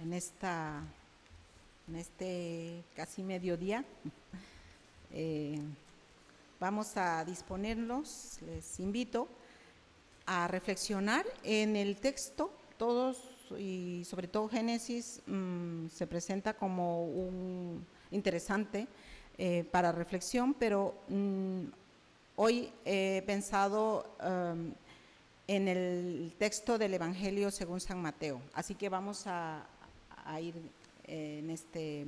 en este casi mediodía. Vamos a disponernos, les invito a reflexionar en el texto. Todos y sobre todo Génesis se presenta como un interesante para reflexión, pero hoy he pensado en el texto del Evangelio según San Mateo, así que vamos a ir en este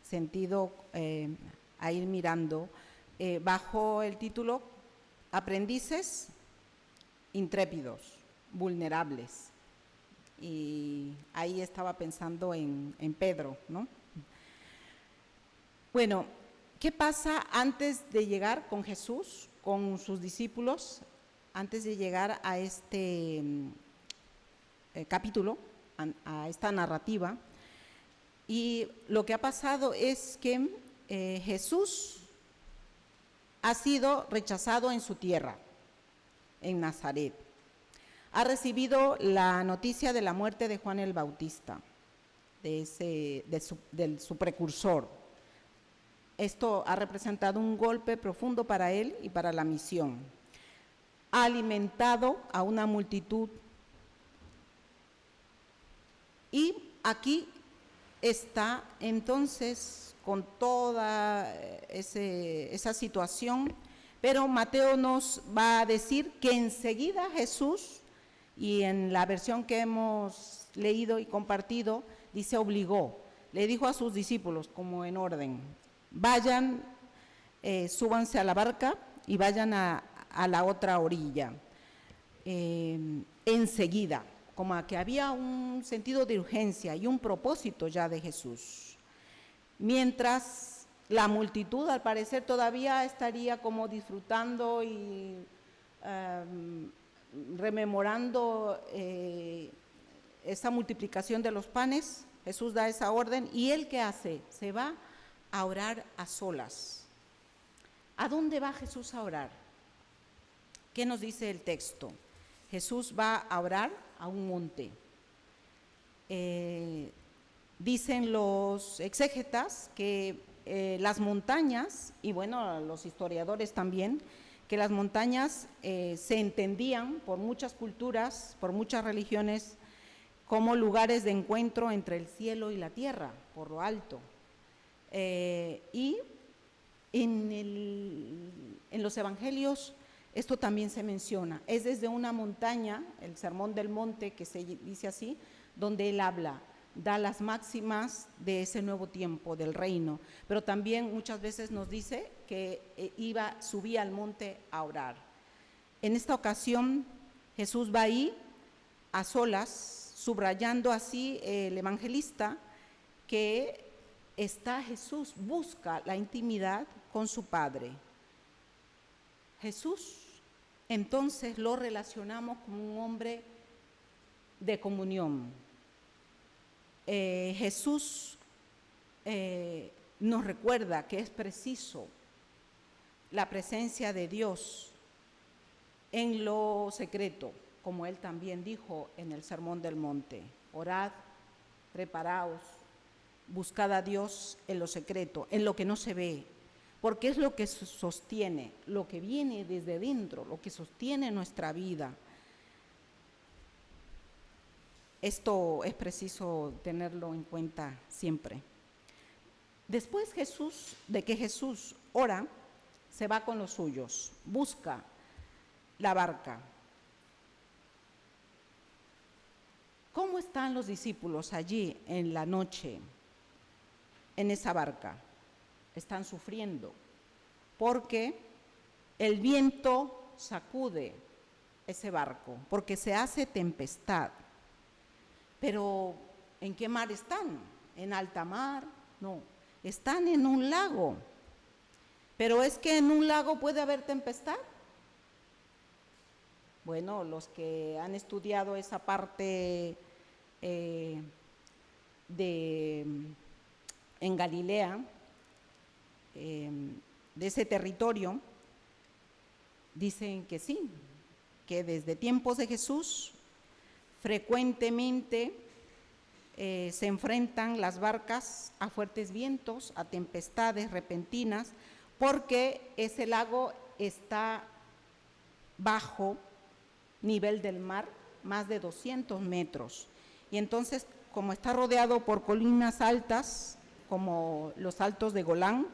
sentido, a ir mirando bajo el título Aprendices intrépidos, vulnerables. Y ahí estaba pensando en Pedro, ¿no? Bueno, ¿qué pasa antes de llegar con Jesús, con sus discípulos, antes de llegar a este capítulo, a esta narrativa? Y lo que ha pasado es que Jesús ha sido rechazado en su tierra, en Nazaret. Ha recibido la noticia de la muerte de Juan el Bautista, de su precursor. Esto ha representado un golpe profundo para él y para la misión. Ha alimentado a una multitud. Y aquí está entonces con toda esa situación, pero Mateo nos va a decir que enseguida Jesús, y en la versión que hemos leído y compartido, dice obligó, le dijo a sus discípulos como en orden, vayan, súbanse a la barca y vayan a la otra orilla, enseguida, como que había un sentido de urgencia y un propósito ya de Jesús. Mientras la multitud al parecer todavía estaría como disfrutando y rememorando esa multiplicación de los panes, Jesús da esa orden y él ¿qué hace? Se va a orar a solas. ¿A dónde va Jesús a orar? ¿Qué nos dice el texto? Jesús va a orar a un monte. Dicen los exégetas que las montañas, y bueno, los historiadores también, que las montañas se entendían por muchas culturas, por muchas religiones, como lugares de encuentro entre el cielo y la tierra, por lo alto. Y en los evangelios esto también se menciona. Es desde una montaña, el Sermón del Monte, que se dice así, donde él habla, da las máximas de ese nuevo tiempo del reino, pero también muchas veces nos dice que subía al monte a orar. En esta ocasión Jesús va ahí a solas, subrayando así el evangelista que Jesús busca la intimidad con su Padre. Jesús entonces lo relacionamos como un hombre de comunión. Jesús nos recuerda que es preciso la presencia de Dios en lo secreto, como él también dijo en el Sermón del Monte. Orad, preparaos, buscad a Dios en lo secreto, en lo que no se ve, porque es lo que sostiene, lo que viene desde dentro, lo que sostiene nuestra vida. Esto es preciso tenerlo en cuenta siempre. Después de que Jesús ora, se va con los suyos, busca la barca. ¿Cómo están los discípulos allí en la noche, en esa barca? Están sufriendo, porque el viento sacude ese barco, porque se hace tempestad. Pero, ¿en qué mar están? ¿En alta mar? No, están en un lago. Pero ¿es que en un lago puede haber tempestad? Bueno, los que han estudiado esa parte en Galilea, de ese territorio, dicen que sí, que desde tiempos de Jesús frecuentemente se enfrentan las barcas a fuertes vientos, a tempestades repentinas, porque ese lago está bajo nivel del mar, más de 200 metros. Y entonces, como está rodeado por colinas altas, como los Altos de Golán,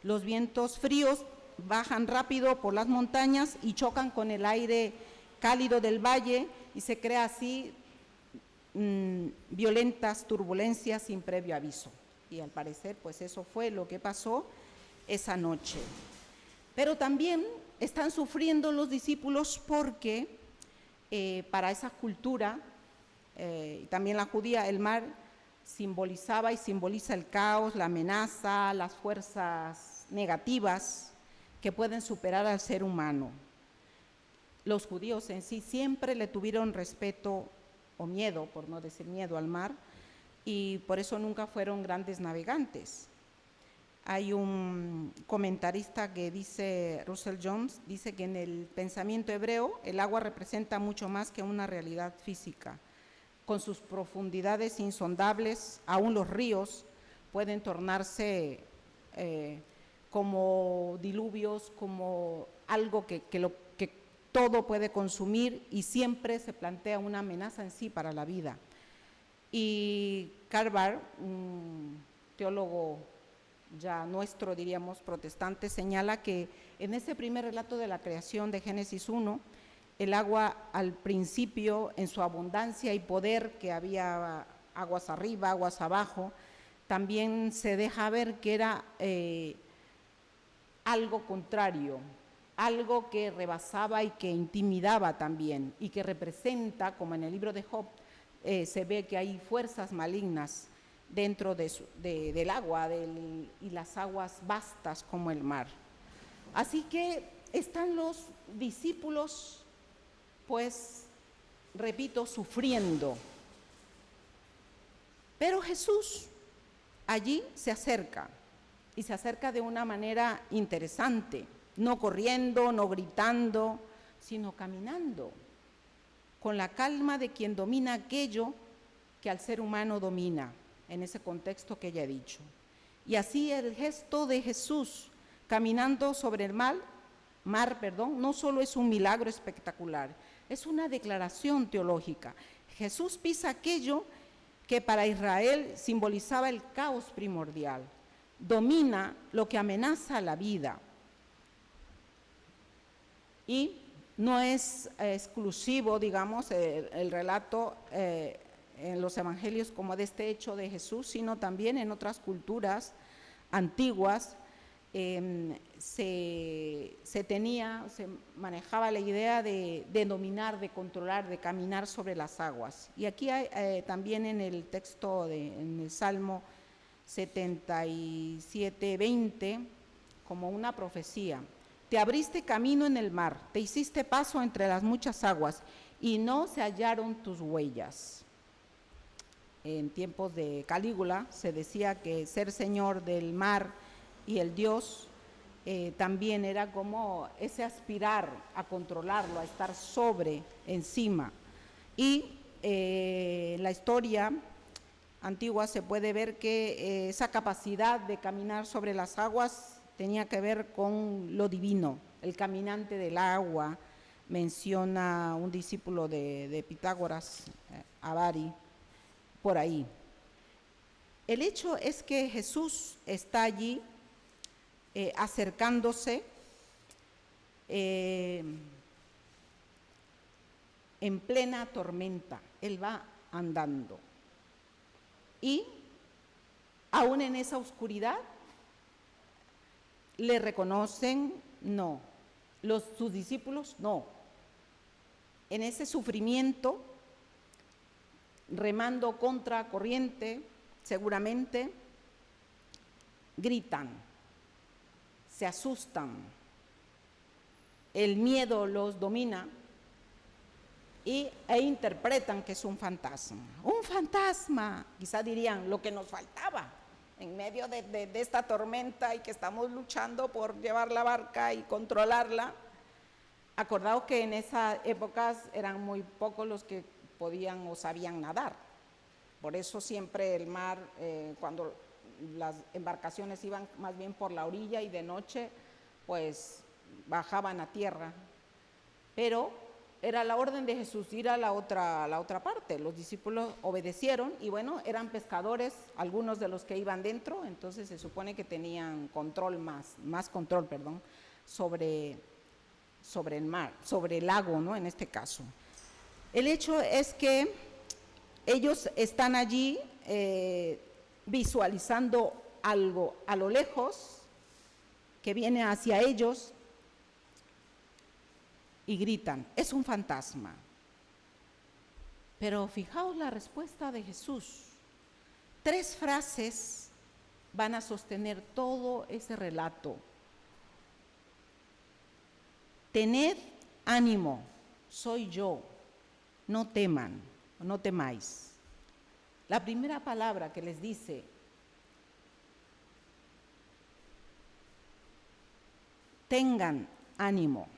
los vientos fríos bajan rápido por las montañas y chocan con el aire cálido del valle y se crea así violentas turbulencias sin previo aviso. Y al parecer, pues eso fue lo que pasó esa noche. Pero también están sufriendo los discípulos porque para esa cultura, y también la judía, el mar simbolizaba y simboliza el caos, la amenaza, las fuerzas negativas que pueden superar al ser humano. Los judíos en sí siempre le tuvieron respeto o miedo, por no decir miedo, al mar, y por eso nunca fueron grandes navegantes. Hay un comentarista que dice, Russell Jones, dice que en el pensamiento hebreo el agua representa mucho más que una realidad física. Con sus profundidades insondables, aún los ríos pueden tornarse como diluvios, como algo que todo puede consumir, y siempre se plantea una amenaza en sí para la vida. Y Karl Barth, un teólogo ya nuestro, diríamos, protestante, señala que en ese primer relato de la creación de Génesis 1, el agua al principio, en su abundancia y poder, que había aguas arriba, aguas abajo, también se deja ver que era algo contrario, algo que rebasaba y que intimidaba también, y que representa, como en el libro de Job, se ve que hay fuerzas malignas dentro del agua y las aguas vastas como el mar. Así que están los discípulos, pues, repito, sufriendo. Pero Jesús allí se acerca, y se acerca de una manera interesante, no corriendo, no gritando, sino caminando, con la calma de quien domina aquello que al ser humano domina, en ese contexto que ya he dicho. Y así el gesto de Jesús caminando sobre el mar, no solo es un milagro espectacular, es una declaración teológica. Jesús pisa aquello que para Israel simbolizaba el caos primordial, domina lo que amenaza la vida. Y no es exclusivo, digamos, el relato en los evangelios como de este hecho de Jesús, sino también en otras culturas antiguas se manejaba la idea de dominar, de controlar, de caminar sobre las aguas. Y aquí hay, también en el texto, en el Salmo 77:20, como una profecía: te abriste camino en el mar, te hiciste paso entre las muchas aguas, y no se hallaron tus huellas. En tiempos de Calígula se decía que ser señor del mar y el Dios también era como ese aspirar a controlarlo, a estar sobre, encima. Y en la historia antigua se puede ver que esa capacidad de caminar sobre las aguas tenía que ver con lo divino, el caminante del agua, menciona un discípulo de Pitágoras, Abari, por ahí. El hecho es que Jesús está allí acercándose en plena tormenta. Él va andando y aún en esa oscuridad le reconocen, no, sus discípulos no. En ese sufrimiento, remando contra corriente, seguramente gritan, se asustan, el miedo los domina e interpretan que es un fantasma. Un fantasma, quizá dirían, lo que nos faltaba en medio de esta tormenta y que estamos luchando por llevar la barca y controlarla. Acordaos que en esas épocas eran muy pocos los que podían o sabían nadar. Por eso siempre el mar, cuando las embarcaciones iban más bien por la orilla y de noche, pues bajaban a tierra. Pero era la orden de Jesús ir a la otra parte. Los discípulos obedecieron y bueno, eran pescadores, algunos de los que iban dentro, entonces se supone que tenían control más control, sobre el mar, sobre el lago, ¿no? En este caso. El hecho es que ellos están allí visualizando algo a lo lejos que viene hacia ellos y gritan, es un fantasma. Pero fijaos la respuesta de Jesús. 3 frases van a sostener todo ese relato. Tened ánimo, soy yo, no teman, no temáis. La primera palabra que les dice, tengan ánimo.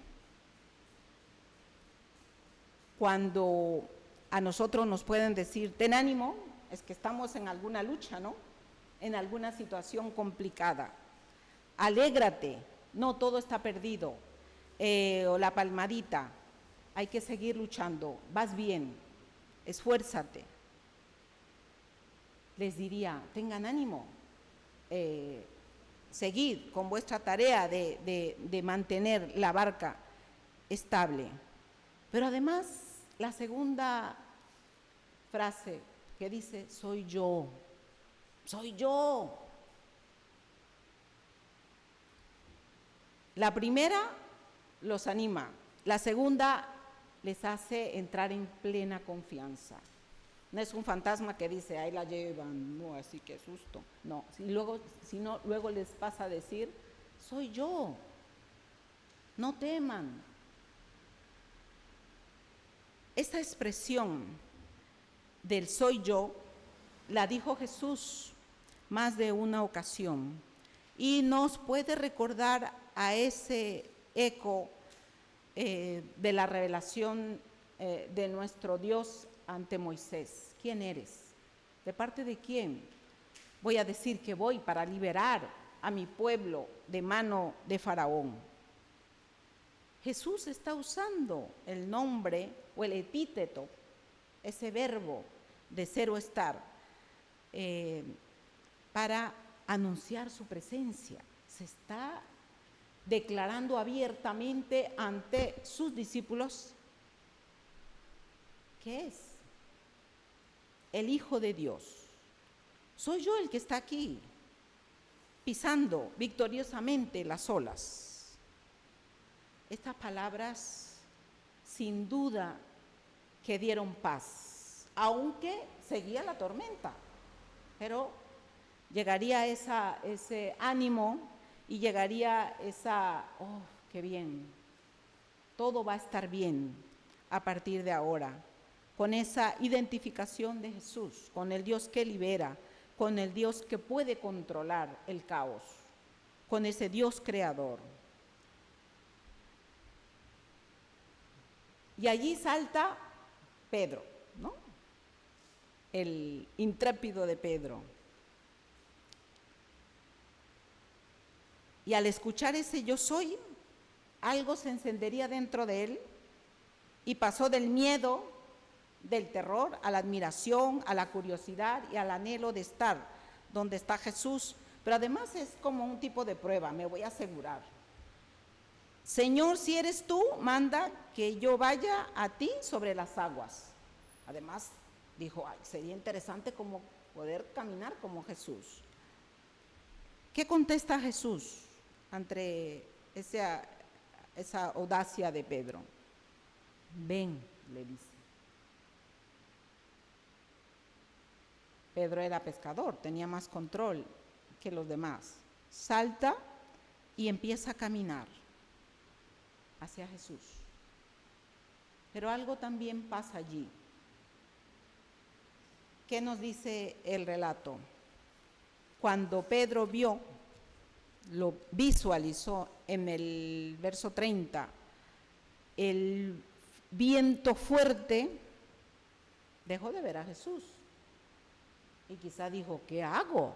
Cuando a nosotros nos pueden decir, ten ánimo, es que estamos en alguna lucha, ¿no? En alguna situación complicada. Alégrate, no todo está perdido. O la palmadita, hay que seguir luchando, vas bien, esfuérzate. Les diría, tengan ánimo, seguid con vuestra tarea de mantener la barca estable. Pero además, la segunda frase que dice, soy yo, soy yo. La primera los anima, la segunda les hace entrar en plena confianza. No es un fantasma que dice, ahí la llevan, no, así que susto. No, sino luego les pasa a decir, soy yo, no teman. Esta expresión del soy yo la dijo Jesús más de una ocasión y nos puede recordar a ese eco de la revelación de nuestro Dios ante Moisés. ¿Quién eres? ¿De parte de quién? Voy a decir que voy para liberar a mi pueblo de mano de Faraón. Jesús está usando el nombre o el epíteto, ese verbo de ser o estar, para anunciar su presencia. Se está declarando abiertamente ante sus discípulos que es el Hijo de Dios. Soy yo el que está aquí, pisando victoriosamente las olas. Estas palabras, sin duda, que dieron paz, aunque seguía la tormenta, pero llegaría ese ánimo y llegaría oh, qué bien, todo va a estar bien a partir de ahora, con esa identificación de Jesús, con el Dios que libera, con el Dios que puede controlar el caos, con ese Dios creador. Y allí salta Pedro, ¿no? El intrépido de Pedro. Y al escuchar ese yo soy, algo se encendería dentro de él y pasó del miedo, del terror, a la admiración, a la curiosidad y al anhelo de estar donde está Jesús. Pero además es como un tipo de prueba, me voy a asegurar. Señor, si eres tú, manda que yo vaya a ti sobre las aguas. Además, dijo, ay, sería interesante como poder caminar como Jesús. ¿Qué contesta Jesús ante esa audacia de Pedro? Ven, le dice. Pedro era pescador, tenía más control que los demás. Salta y empieza a caminar hacia Jesús. Pero algo también pasa allí. ¿Qué nos dice el relato? Cuando Pedro lo visualizó en el verso 30, el viento fuerte, dejó de ver a Jesús. Y quizá dijo, ¿qué hago?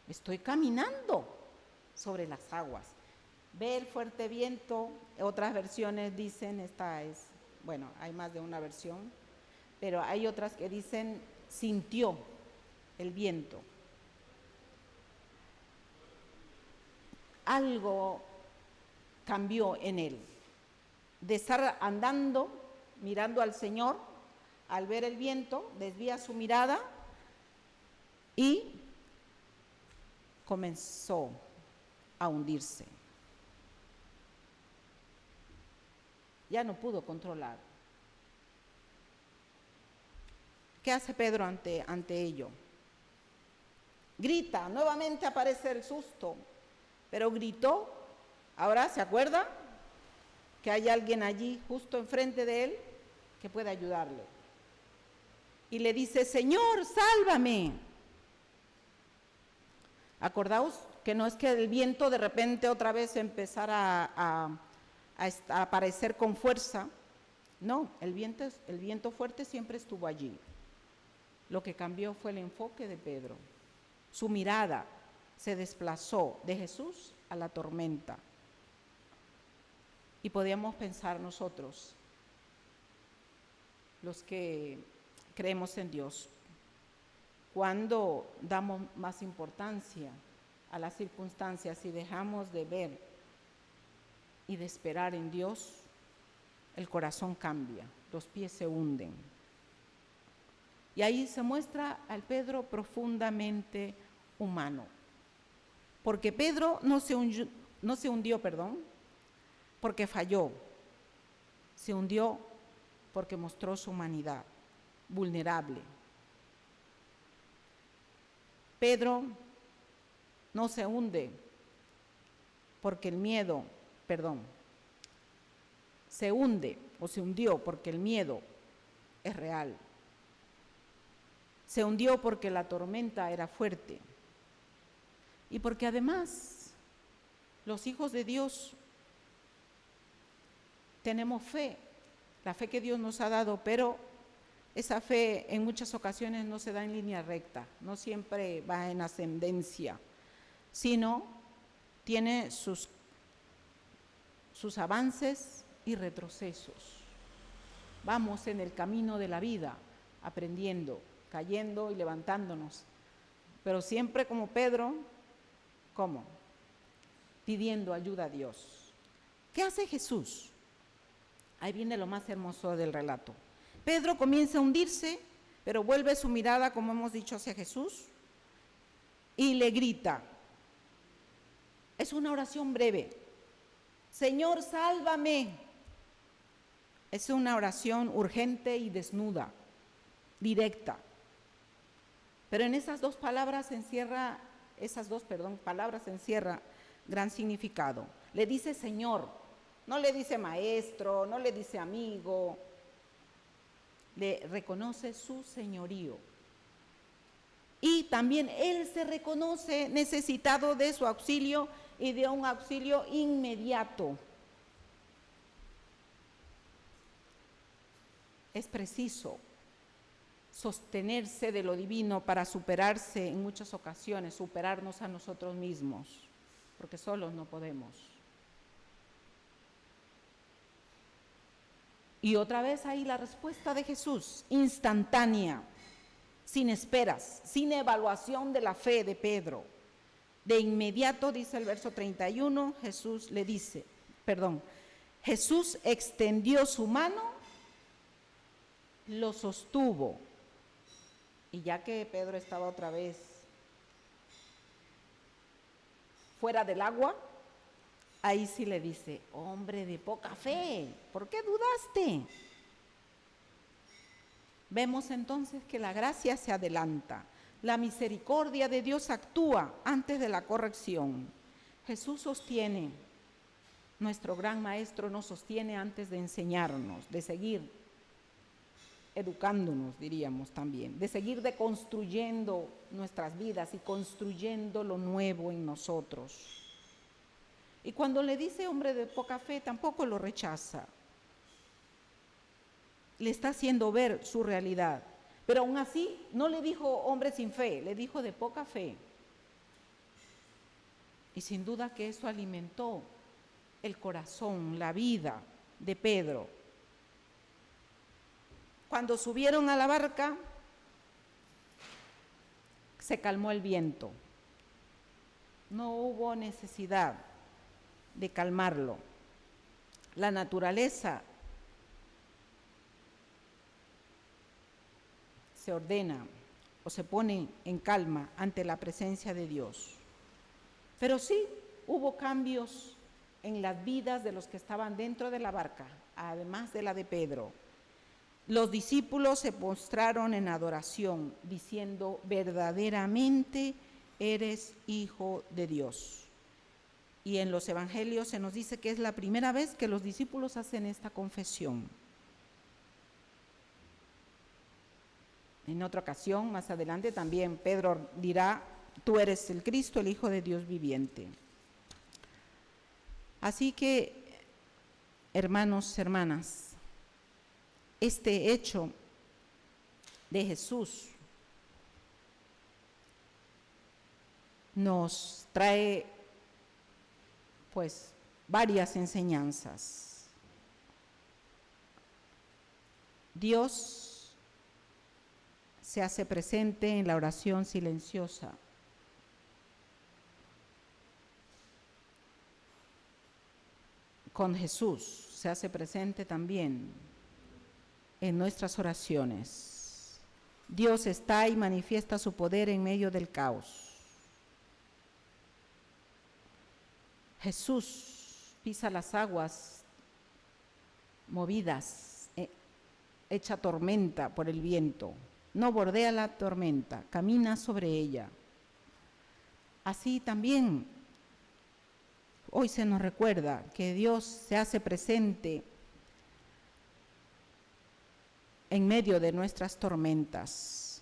Estoy caminando sobre las aguas. Ve el fuerte viento, otras versiones dicen, esta es, bueno, hay más de una versión, pero hay otras que dicen, sintió el viento. Algo cambió en él. De estar andando, mirando al Señor, al ver el viento, desvía su mirada y comenzó a hundirse. Ya no pudo controlar. ¿Qué hace Pedro ante ello? Grita, nuevamente aparece el susto, pero gritó. Ahora se acuerda que hay alguien allí justo enfrente de él que puede ayudarle. Y le dice, Señor, sálvame. Acordaos que no es que el viento de repente otra vez empezara a aparecer con fuerza. No, el viento fuerte siempre estuvo allí. Lo que cambió fue el enfoque de Pedro. Su mirada se desplazó de Jesús a la tormenta. Y podíamos pensar nosotros, los que creemos en Dios, cuando damos más importancia a las circunstancias y dejamos de ver y de esperar en Dios, el corazón cambia, los pies se hunden. Y ahí se muestra al Pedro profundamente humano, porque Pedro no se hundió, porque falló, se hundió porque mostró su humanidad vulnerable. Pedro no se hunde porque el miedo, se hunde o se hundió porque el miedo es real. Se hundió porque la tormenta era fuerte y porque además los hijos de Dios tenemos fe, la fe que Dios nos ha dado, pero esa fe en muchas ocasiones no se da en línea recta, no siempre va en ascendencia, sino tiene sus avances y retrocesos. Vamos en el camino de la vida, aprendiendo, cayendo y levantándonos, pero siempre como Pedro, ¿cómo? Pidiendo ayuda a Dios. ¿Qué hace Jesús? Ahí viene lo más hermoso del relato. Pedro comienza a hundirse, pero vuelve su mirada, como hemos dicho, hacia Jesús y le grita. Es una oración breve. Señor, sálvame. Es una oración urgente y desnuda, directa. Pero en esas dos palabras encierra gran significado. Le dice Señor, no le dice maestro, no le dice amigo, le reconoce su señorío. Y también él se reconoce necesitado de su auxilio y de un auxilio inmediato. Es preciso sostenerse de lo divino para superarse en muchas ocasiones, superarnos a nosotros mismos, porque solos no podemos. Y otra vez ahí la respuesta de Jesús, instantánea, sin esperas, sin evaluación de la fe de Pedro. De inmediato, dice el verso 31, Jesús extendió su mano, lo sostuvo. Y ya que Pedro estaba otra vez fuera del agua, ahí sí le dice, hombre de poca fe, ¿por qué dudaste? Vemos entonces que la gracia se adelanta, la misericordia de Dios actúa antes de la corrección. Jesús sostiene, nuestro gran maestro nos sostiene antes de enseñarnos, de seguir educándonos, diríamos también, de seguir deconstruyendo nuestras vidas y construyendo lo nuevo en nosotros. Y cuando le dice hombre de poca fe, tampoco lo rechaza. Le está haciendo ver su realidad, Pero aún así no le dijo hombre sin fe, le dijo de poca fe. Y sin duda que eso alimentó el corazón, la vida de Pedro. Cuando subieron a la barca, se calmó el viento. No hubo necesidad de calmarlo. La naturaleza se ordena o se pone en calma ante la presencia de Dios. Pero sí hubo cambios en las vidas de los que estaban dentro de la barca, además de la de Pedro. Los discípulos se postraron en adoración, diciendo: verdaderamente eres Hijo de Dios. Y en los evangelios se nos dice que es la primera vez que los discípulos hacen esta confesión. En otra ocasión, más adelante, también Pedro dirá: tú eres el Cristo, el Hijo de Dios viviente. Así que, hermanos, hermanas, este hecho de Jesús nos trae pues varias enseñanzas. Dios se hace presente en la oración silenciosa. Con Jesús se hace presente también en nuestras oraciones. Dios está y manifiesta su poder en medio del caos. Jesús pisa las aguas movidas, hecha tormenta por el viento. No bordea la tormenta, camina sobre ella. Así también hoy se nos recuerda que Dios se hace presente en medio de nuestras tormentas.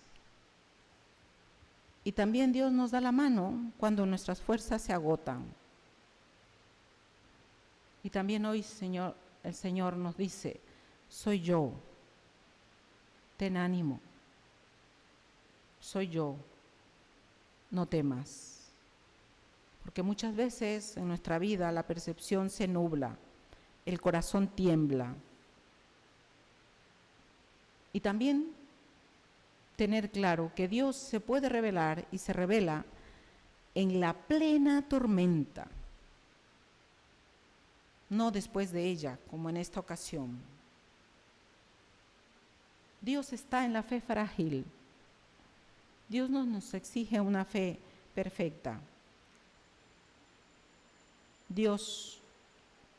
Y también Dios nos da la mano cuando nuestras fuerzas se agotan. Y también hoy, Señor, el Señor nos dice: soy yo, ten ánimo, soy yo, no temas. Porque muchas veces en nuestra vida la percepción se nubla, el corazón tiembla. Y también tener claro que Dios se puede revelar y se revela en la plena tormenta, no después de ella, como en esta ocasión. Dios está en la fe frágil. Dios no nos exige una fe perfecta. Dios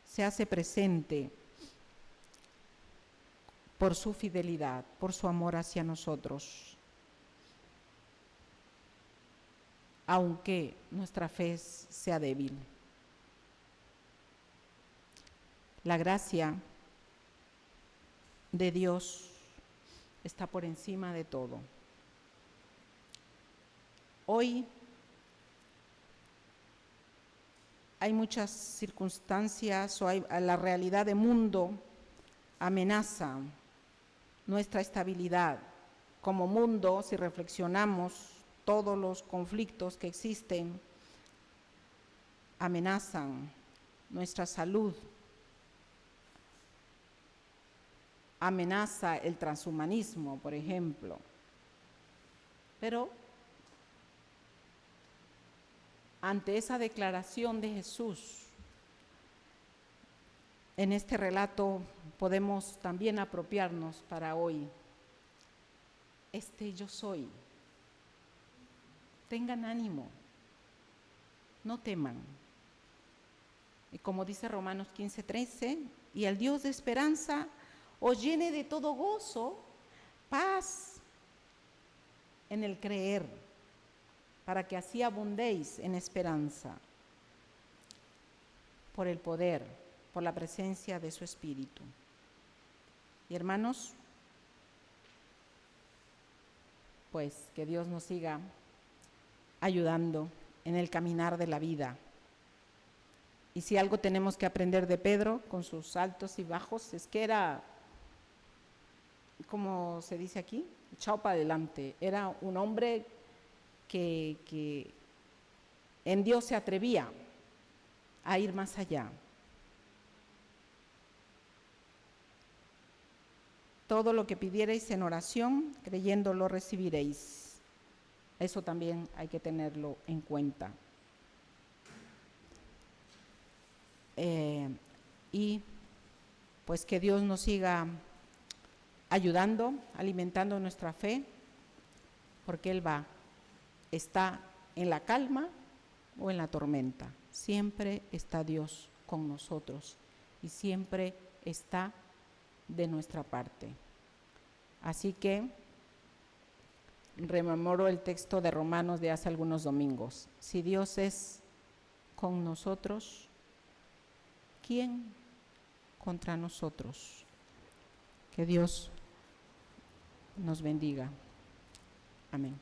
se hace presente por su fidelidad, por su amor hacia nosotros, aunque nuestra fe sea débil. La gracia de Dios está por encima de todo. Hoy hay muchas circunstancias o la realidad del mundo amenaza nuestra estabilidad. Como mundo, si reflexionamos, todos los conflictos que existen amenazan nuestra salud, amenaza el transhumanismo, por ejemplo. Pero ante esa declaración de Jesús, en este relato podemos también apropiarnos para hoy. Yo soy. Tengan ánimo, no teman. Y como dice Romanos 15:13, y el Dios de esperanza os llene de todo gozo, paz en el creer, para que así abundéis en esperanza, por el poder, por la presencia de su Espíritu. Y hermanos, pues que Dios nos siga ayudando en el caminar de la vida. Y si algo tenemos que aprender de Pedro, con sus altos y bajos, es que era, como se dice aquí, echado para adelante. Era un hombre que en Dios se atrevía a ir más allá. Todo lo que pidierais en oración, creyendo lo recibiréis. Eso también hay que tenerlo en cuenta. Y pues que Dios nos siga ayudando, alimentando nuestra fe, porque Él está en la calma o en la tormenta. Siempre está Dios con nosotros y siempre está de nuestra parte. Así que rememoro el texto de Romanos de hace algunos domingos. Si Dios es con nosotros, ¿quién contra nosotros? Que Dios nos bendiga. Amén.